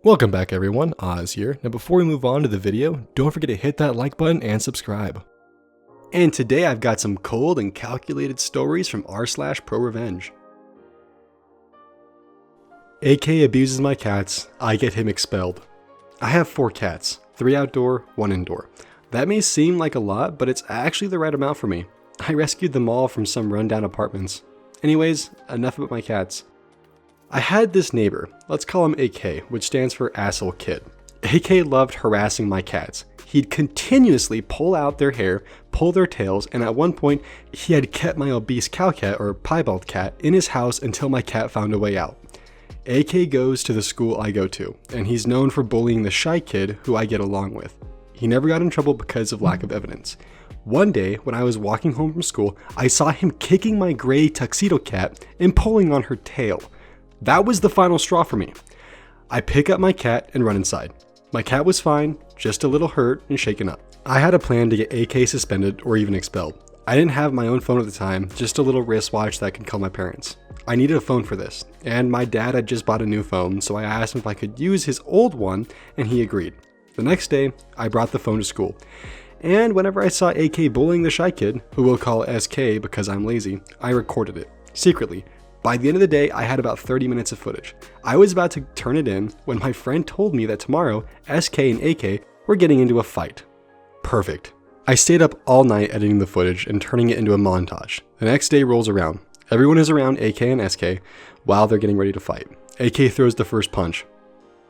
Welcome back everyone, Oz here. Now before we move on to the video, don't forget to hit that like button and subscribe. And today I've got some cold and calculated stories from r/ProRevenge. AK abuses my cats, I get him expelled. I have 4 cats, 3 outdoor, 1 indoor. That may seem like a lot, but it's actually the right amount for me. I rescued them all from some rundown apartments. Anyways, enough about my cats. I had this neighbor, let's call him AK, which stands for asshole kid. AK loved harassing my cats. He'd continuously pull out their hair, pull their tails, and at one point, he had kept my obese cow cat or piebald cat in his house until my cat found a way out. AK goes to the school I go to, and he's known for bullying the shy kid who I get along with. He never got in trouble because of lack of evidence. One day, when I was walking home from school, I saw him kicking my gray tuxedo cat and pulling on her tail. That was the final straw for me. I pick up my cat and run inside. My cat was fine, just a little hurt and shaken up. I had a plan to get AK suspended or even expelled. I didn't have my own phone at the time, just a little wristwatch that could call my parents. I needed a phone for this, and my dad had just bought a new phone, so I asked him if I could use his old one, and he agreed. The next day, I brought the phone to school. And whenever I saw AK bullying the shy kid, who we'll call SK because I'm lazy, I recorded it, secretly. By the end of the day, I had about 30 minutes of footage. I was about to turn it in when my friend told me that tomorrow, SK and AK were getting into a fight. Perfect. I stayed up all night editing the footage and turning it into a montage. The next day rolls around. Everyone is around AK and SK while they're getting ready to fight. AK throws the first punch.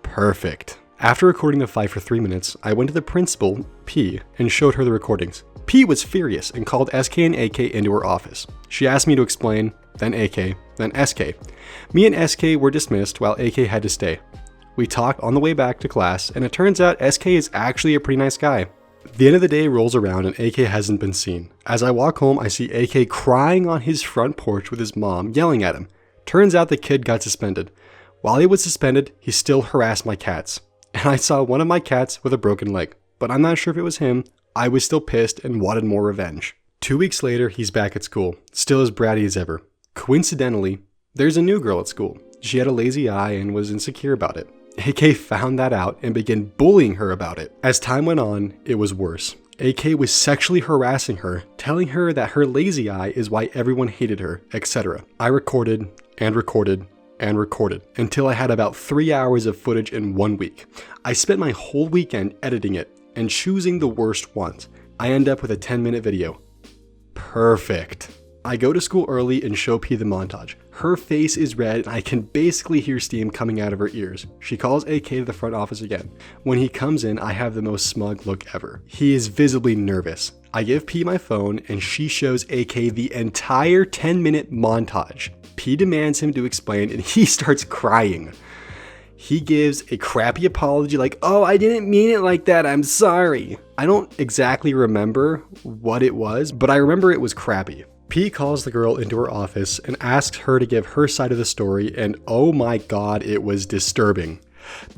Perfect. After recording the fight for 3 minutes, I went to the principal, P, and showed her the recordings. P was furious and called SK and AK into her office. She asked me to explain, then AK, then SK. Me and SK were dismissed while AK had to stay. We talked on the way back to class, and it turns out SK is actually a pretty nice guy. The end of the day rolls around and AK hasn't been seen. As I walk home, I see AK crying on his front porch with his mom, yelling at him. Turns out the kid got suspended. While he was suspended, he still harassed my cats. And I saw one of my cats with a broken leg, but I'm not sure if it was him. I was still pissed and wanted more revenge. 2 weeks later, he's back at school, still as bratty as ever. Coincidentally, there's a new girl at school. She had a lazy eye and was insecure about it. AK found that out and began bullying her about it. As time went on, it was worse. AK was sexually harassing her, telling her that her lazy eye is why everyone hated her, etc. I recorded and recorded and recorded until I had about 3 hours of footage in 1 week. I spent my whole weekend editing it and choosing the worst ones. I end up with a 10-minute video. Perfect. I go to school early and show P the montage. Her face is red and I can basically hear steam coming out of her ears. She calls AK to the front office again. When he comes in, I have the most smug look ever. He is visibly nervous. I give P my phone and she shows AK the entire 10-minute montage. P demands him to explain and he starts crying. He gives a crappy apology like, "Oh, I didn't mean it like that, I'm sorry." I don't exactly remember what it was, but I remember it was crappy. P calls the girl into her office and asks her to give her side of the story, and oh my god, it was disturbing.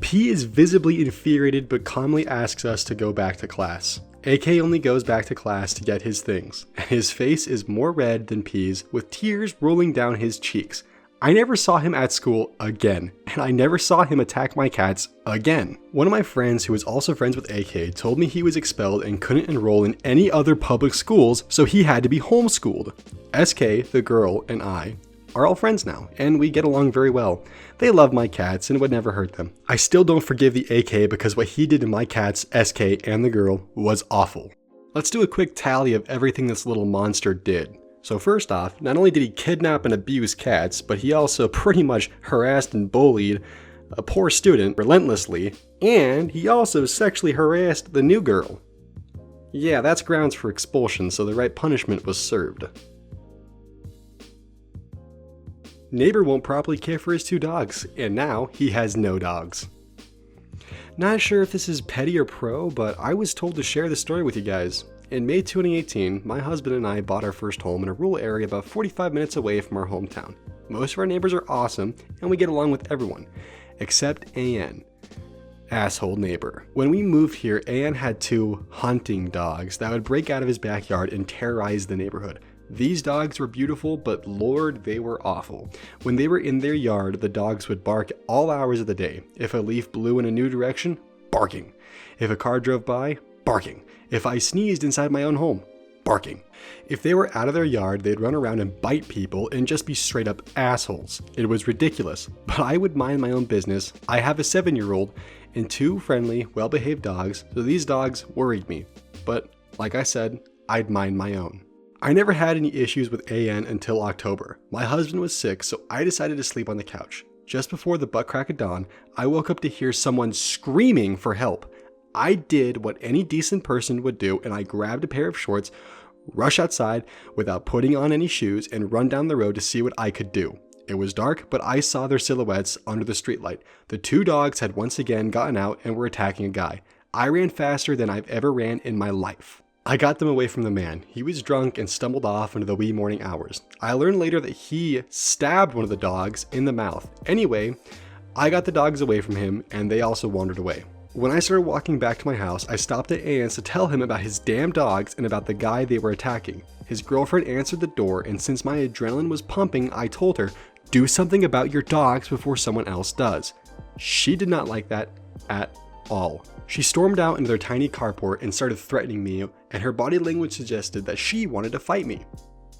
P is visibly infuriated but calmly asks us to go back to class. AK only goes back to class to get his things, and his face is more red than P's with tears rolling down his cheeks. I never saw him at school again, and I never saw him attack my cats again. One of my friends who was also friends with AK told me he was expelled and couldn't enroll in any other public schools, so he had to be homeschooled. SK, the girl, and I are all friends now, and we get along very well. They love my cats and would never hurt them. I still don't forgive the AK because what he did to my cats, SK, and the girl was awful. Let's do a quick tally of everything this little monster did. So first off, not only did he kidnap and abuse cats, but he also pretty much harassed and bullied a poor student relentlessly, and he also sexually harassed the new girl. Yeah, that's grounds for expulsion, so the right punishment was served. Neighbor won't properly care for his 2 dogs, and now he has no dogs. Not sure if this is petty or pro, but I was told to share this story with you guys. In May 2018, my husband and I bought our first home in a rural area about 45 minutes away from our hometown. Most of our neighbors are awesome, and we get along with everyone, except AN. Asshole neighbor. When we moved here, AN had 2 hunting dogs that would break out of his backyard and terrorize the neighborhood. These dogs were beautiful, but Lord, they were awful. When they were in their yard, the dogs would bark all hours of the day. If a leaf blew in a new direction, barking. If a car drove by, barking. If I sneezed inside my own home, barking. If they were out of their yard, they'd run around and bite people and just be straight up assholes. It was ridiculous, but I would mind my own business. I have a 7-year-old and 2 friendly, well-behaved dogs, so these dogs worried me. But like I said, I'd mind my own. I never had any issues with AN until October. My husband was sick, so I decided to sleep on the couch. Just before the butt crack of dawn, I woke up to hear someone screaming for help. I did what any decent person would do, and I grabbed a pair of shorts, rushed outside without putting on any shoes, and run down the road to see what I could do. It was dark, but I saw their silhouettes under the streetlight. The 2 dogs had once again gotten out and were attacking a guy. I ran faster than I've ever ran in my life. I got them away from the man. He was drunk and stumbled off into the wee morning hours. I learned later that he stabbed one of the dogs in the mouth. Anyway, I got the dogs away from him and they also wandered away. When I started walking back to my house, I stopped at Ann's to tell him about his damn dogs and about the guy they were attacking. His girlfriend answered the door, and since my adrenaline was pumping, I told her, "Do something about your dogs before someone else does." She did not like that at all. She stormed out into their tiny carport and started threatening me, and her body language suggested that she wanted to fight me.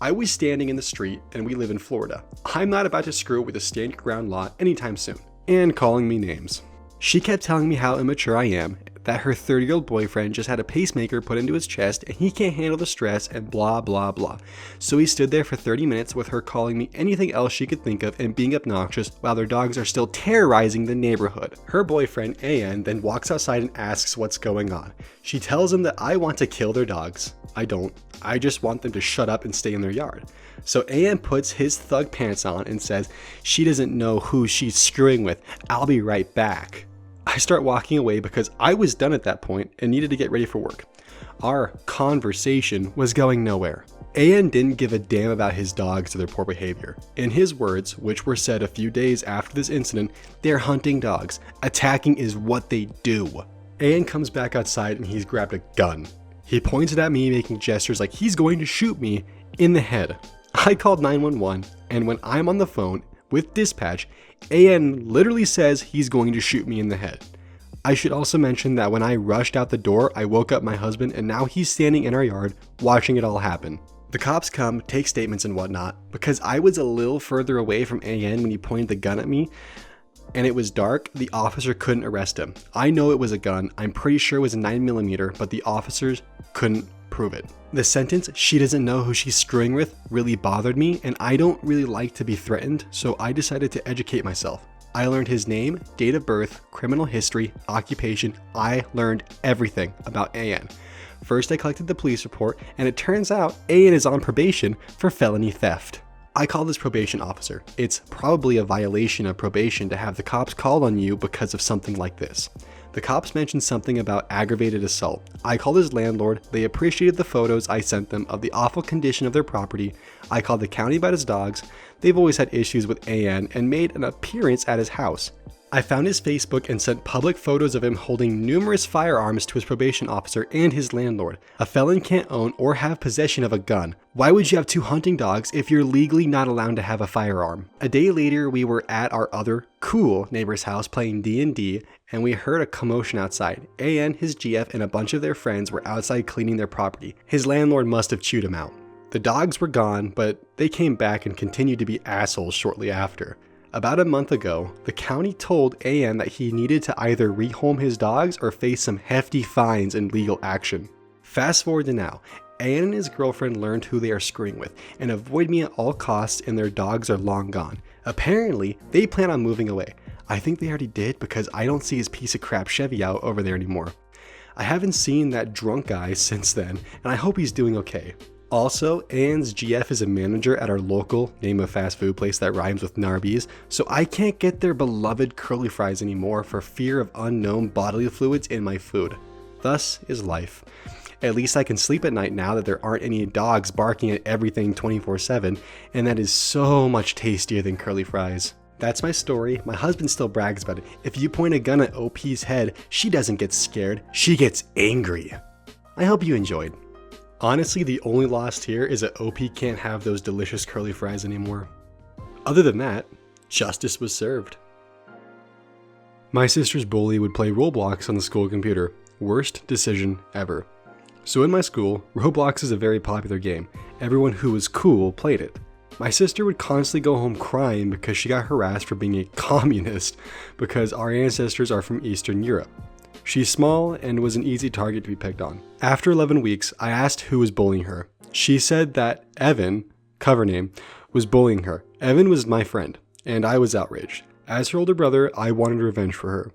I was standing in the street, and we live in Florida. I'm not about to screw with a stand your ground law anytime soon. And calling me names. She kept telling me how immature I am, that her 30-year-old boyfriend just had a pacemaker put into his chest and he can't handle the stress and blah blah blah. So he stood there for 30 minutes with her calling me anything else she could think of and being obnoxious while their dogs are still terrorizing the neighborhood. Her boyfriend, An, then walks outside and asks what's going on. She tells him that I want to kill their dogs. I don't. I just want them to shut up and stay in their yard. So An puts his thug pants on and says she doesn't know who she's screwing with. I'll be right back. I start walking away because I was done at that point and needed to get ready for work. Our conversation was going nowhere. An didn't give a damn about his dogs or their poor behavior. In his words, which were said a few days after this incident, they're hunting dogs. Attacking is what they do. An comes back outside and he's grabbed a gun. He pointed at me, making gestures like he's going to shoot me in the head. I called 911, and when I'm on the phone with dispatch, An literally says he's going to shoot me in the head. I should also mention that when I rushed out the door, I woke up my husband, and now he's standing in our yard watching it all happen. The cops come, take statements and whatnot. Because I was a little further away from An when he pointed the gun at me, and it was dark, the officer couldn't arrest him. I know it was a gun. I'm pretty sure it was a 9mm, but the officers couldn't prove it. The sentence, "she doesn't know who she's screwing with," really bothered me, and I don't really like to be threatened, so I decided to educate myself. I learned his name, date of birth, criminal history, occupation. I learned everything about An. First, I collected the police report, and it turns out An is on probation for felony theft. I called this probation officer. It's probably a violation of probation to have the cops call on you because of something like this. The cops mentioned something about aggravated assault. I called his landlord. They appreciated the photos I sent them of the awful condition of their property. I called the county about his dogs. They've always had issues with An and made an appearance at his house. I found his Facebook and sent public photos of him holding numerous firearms to his probation officer and his landlord. A felon can't own or have possession of a gun. Why would you have 2 hunting dogs if you're legally not allowed to have a firearm? A day later, we were at our other cool neighbor's house playing D&D, and we heard a commotion outside. An, his GF, and a bunch of their friends were outside cleaning their property. His landlord must have chewed him out. The dogs were gone, but they came back and continued to be assholes shortly after. About a month ago, the county told An that he needed to either rehome his dogs or face some hefty fines and legal action. Fast forward to now, An and his girlfriend learned who they are screwing with and avoid me at all costs, and their dogs are long gone. Apparently, they plan on moving away. I think they already did because I don't see his piece of crap Chevy out over there anymore. I haven't seen that drunk guy since then, and I hope he's doing okay. Also, An's GF is a manager at our local, name a fast food place that rhymes with Narbees, so I can't get their beloved curly fries anymore for fear of unknown bodily fluids in my food. Thus is life. At least I can sleep at night now that there aren't any dogs barking at everything 24/7, and that is so much tastier than curly fries. That's my story. My husband still brags about it. If you point a gun at OP's head, she doesn't get scared, she gets angry. I hope you enjoyed. Honestly, the only loss here is that OP can't have those delicious curly fries anymore. Other than that, justice was served. My sister's bully would play Roblox on the school computer. Worst decision ever. So in my school, Roblox is a very popular game. Everyone who was cool played it. My sister would constantly go home crying because she got harassed for being a communist because our ancestors are from Eastern Europe. She's small and was an easy target to be picked on. After 11 weeks, I asked who was bullying her. She said that Evan, cover name, was bullying her. Evan was my friend, and I was outraged. As her older brother, I wanted revenge for her.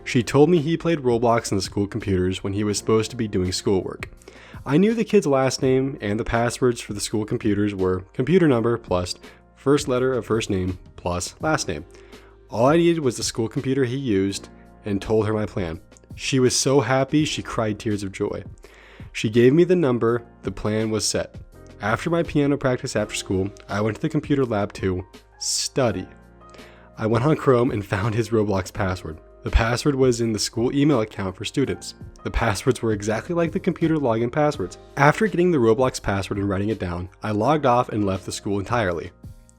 She told me he played Roblox on the school computers when he was supposed to be doing schoolwork. I knew the kid's last name, and the passwords for the school computers were computer number plus first letter of first name plus last name. All I needed was the school computer he used, and told her my plan. She was so happy she cried tears of joy. She gave me the number, the plan was set. After my piano practice after school, I went to the computer lab to study. I went on Chrome and found his Roblox password. The password was in the school email account for students. The passwords were exactly like the computer login passwords. After getting the Roblox password and writing it down, I logged off and left the school entirely.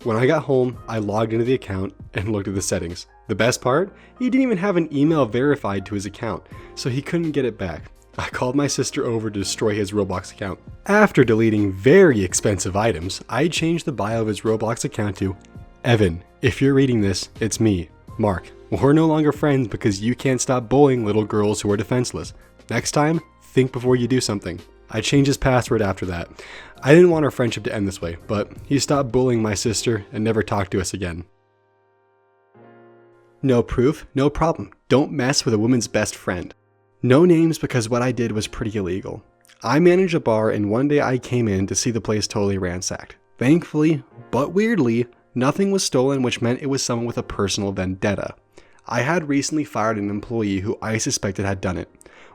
When I got home, I logged into the account and looked at the settings. The best part? He didn't even have an email verified to his account, so he couldn't get it back. I called my sister over to destroy his Roblox account. After deleting very expensive items, I changed the bio of his Roblox account to Evan, if you're reading this, it's me, Mark. We're no longer friends because you can't stop bullying little girls who are defenseless. Next time, think before you do something. I changed his password after that. I didn't want our friendship to end this way, but he stopped bullying my sister and never talked to us again. No proof, no problem. Don't mess with a woman's best friend. No names because what I did was pretty illegal. I managed a bar and one day I came in to see the place totally ransacked. Thankfully, but weirdly, nothing was stolen, which meant it was someone with a personal vendetta. I had recently fired an employee who I suspected had done it.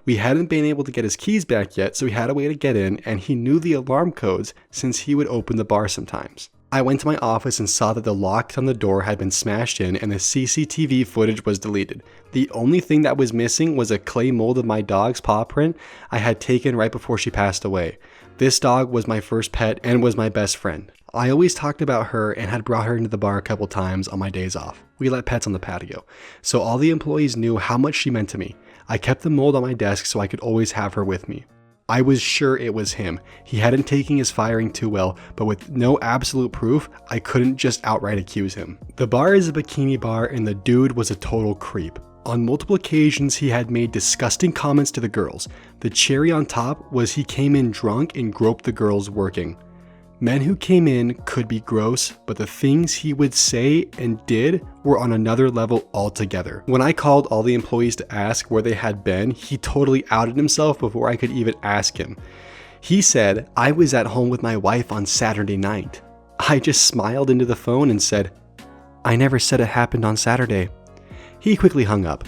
We hadn't been able to get his keys back yet, so we had a way to get in, and he knew the alarm codes since he would open the bar sometimes. I went to my office and saw that the lock on the door had been smashed in and the CCTV footage was deleted. The only thing that was missing was a clay mold of my dog's paw print I had taken right before she passed away. This dog was my first pet and was my best friend. I always talked about her and had brought her into the bar a couple times on my days off. We let pets on the patio, so all the employees knew how much she meant to me. I kept the mold on my desk so I could always have her with me. I was sure it was him. He hadn't taken his firing too well, but with no absolute proof, I couldn't just outright accuse him. The bar is a bikini bar and the dude was a total creep. On multiple occasions, he had made disgusting comments to the girls. The cherry on top was he came in drunk and groped the girls working. Men who came in could be gross, but the things he would say and did were on another level altogether. When I called all the employees to ask where they had been, he totally outed himself before I could even ask him. He said, "I was at home with my wife on Saturday night." I just smiled into the phone and said, "I never said it happened on Saturday." He quickly hung up.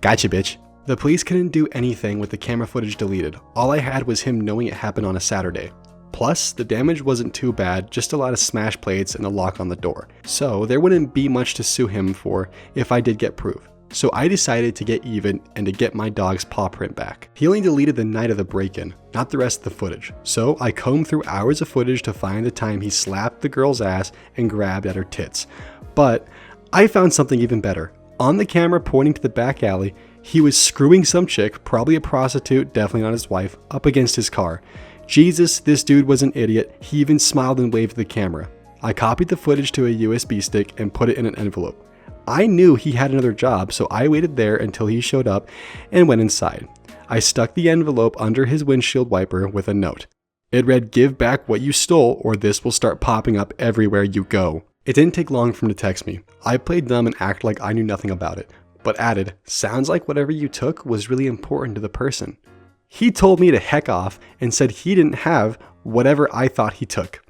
Gotcha, bitch. The police couldn't do anything with the camera footage deleted. All I had was him knowing it happened on a Saturday. Plus, the damage wasn't too bad, just a lot of smashed plates and a lock on the door. So there wouldn't be much to sue him for if I did get proof. So I decided to get even and to get my dog's paw print back. He only deleted the night of the break-in, not the rest of the footage. So I combed through hours of footage to find the time he slapped the girl's ass and grabbed at her tits. But I found something even better. On the camera pointing to the back alley, he was screwing some chick, probably a prostitute, definitely not his wife, up against his car. Jesus, this dude was an idiot. He even smiled and waved to the camera. I copied the footage to a USB stick and put it in an envelope. I knew he had another job, so I waited there until he showed up and went inside. I stuck the envelope under his windshield wiper with a note. It read, "Give back what you stole or this will start popping up everywhere you go." It didn't take long for him to text me. I played dumb and acted like I knew nothing about it, but added, "Sounds like whatever you took was really important to the person." He told me to heck off and said he didn't have whatever I thought he took.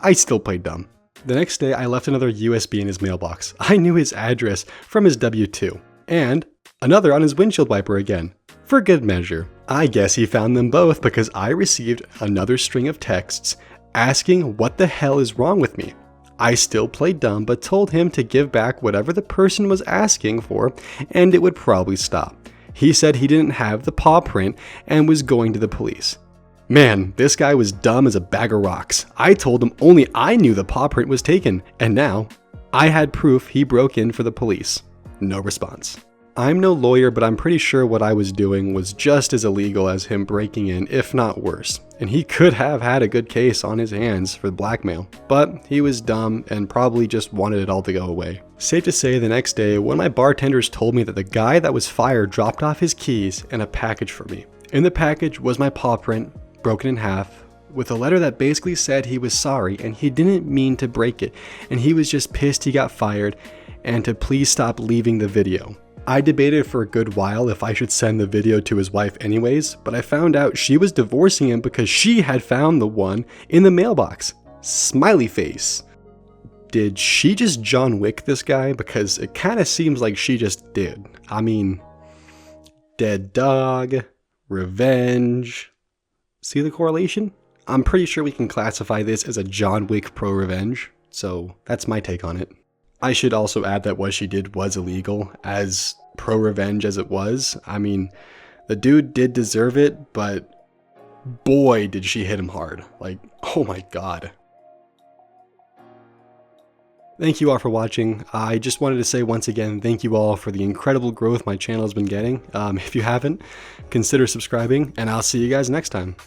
I still played dumb. The next day, I left another USB in his mailbox. I knew his address from his W-2. And another on his windshield wiper again. For good measure. I guess he found them both because I received another string of texts asking what the hell is wrong with me. I still played dumb but told him to give back whatever the person was asking for and it would probably stop. He said he didn't have the paw print and was going to the police. Man, this guy was dumb as a bag of rocks. I told him only I knew the paw print was taken, and now I had proof he broke in for the police. No response. I'm no lawyer, but I'm pretty sure what I was doing was just as illegal as him breaking in, if not worse. And he could have had a good case on his hands for blackmail, but he was dumb and probably just wanted it all to go away. Safe to say, the next day, one of my bartenders told me that the guy that was fired dropped off his keys and a package for me. In the package was my paw print, broken in half, with a letter that basically said he was sorry and he didn't mean to break it, and he was just pissed he got fired and to please stop leaving the video. I debated for a good while if I should send the video to his wife anyways, but I found out she was divorcing him because she had found the one in the mailbox. Smiley face. Did she just John Wick this guy? Because it kind of seems like she just did. I mean, dead dog, revenge. See the correlation? I'm pretty sure we can classify this as a John Wick pro-revenge, so that's my take on it. I should also add that what she did was illegal, as pro-revenge as it was. I mean, the dude did deserve it, but boy did she hit him hard. Like, oh my god. Thank you all for watching. I just wanted to say once again, thank you all for the incredible growth my channel has been getting. If you haven't, consider subscribing, and I'll see you guys next time.